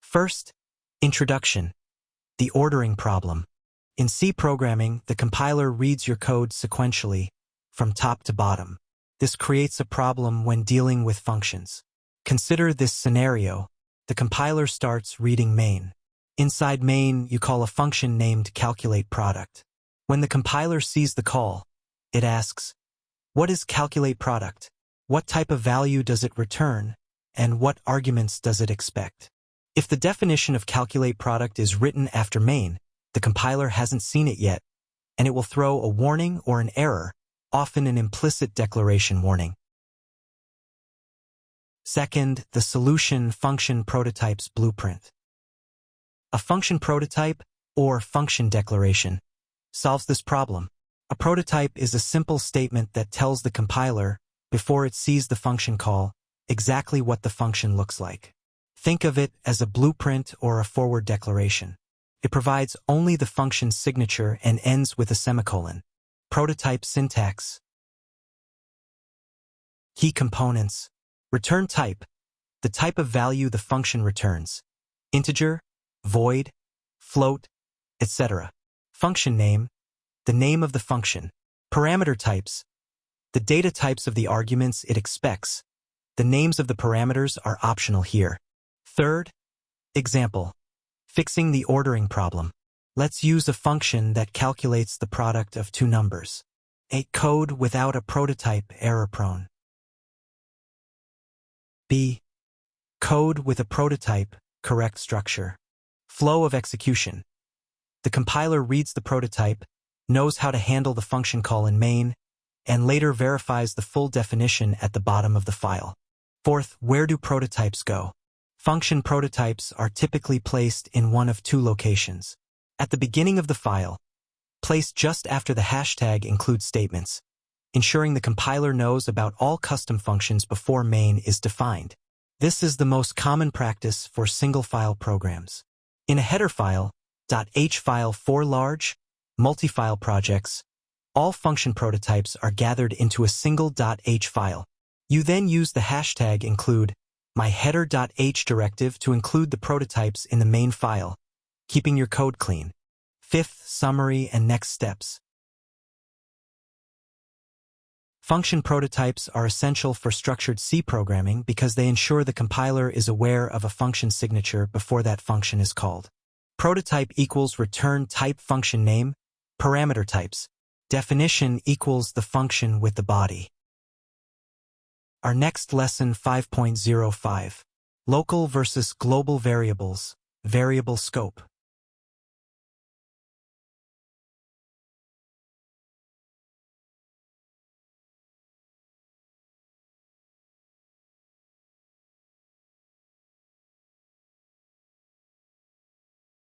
First, introduction, the ordering problem. In C programming, the compiler reads your code sequentially, from top to bottom. This creates a problem when dealing with functions. Consider this scenario. The compiler starts reading main. Inside main, you call a function named calculateProduct. When the compiler sees the call, it asks, what is calculateProduct? What type of value does it return? And what arguments does it expect? If the definition of calculateProduct is written after main, the compiler hasn't seen it yet, and it will throw a warning or an error, often an implicit declaration warning. Second, the solution function prototype's blueprint. A function prototype, or function declaration, solves this problem. A prototype is a simple statement that tells the compiler, before it sees the function call, exactly what the function looks like. Think of it as a blueprint or a forward declaration. It provides only the function's signature and ends with a semicolon. Prototype syntax. Key components. Return type, the type of value the function returns. Integer, void, float, etc. Function name, the name of the function. Parameter types, the data types of the arguments it expects. The names of the parameters are optional here. Third, example. Fixing the ordering problem. Let's use a function that calculates the product of two numbers. A code without a prototype error-prone. B. Code with a prototype, correct structure. Flow of execution. The compiler reads the prototype, knows how to handle the function call in main, and later verifies the full definition at the bottom of the file. Fourth, where do prototypes go? Function prototypes are typically placed in one of two locations. At the beginning of the file, placed just after the hashtag include statements, ensuring the compiler knows about all custom functions before main is defined. This is the most common practice for single-file programs. In a header file, .h file for large, multi-file projects, all function prototypes are gathered into a single .h file. You then use the hashtag include myHeader.h directive to include the prototypes in the main file, keeping your code clean. Fifth, summary and next steps. Function prototypes are essential for structured C programming because they ensure the compiler is aware of a function signature before that function is called. Prototype equals return type function name, parameter types. Definition equals the function with the body. Our next lesson 5.05. Local versus global variables, variable scope.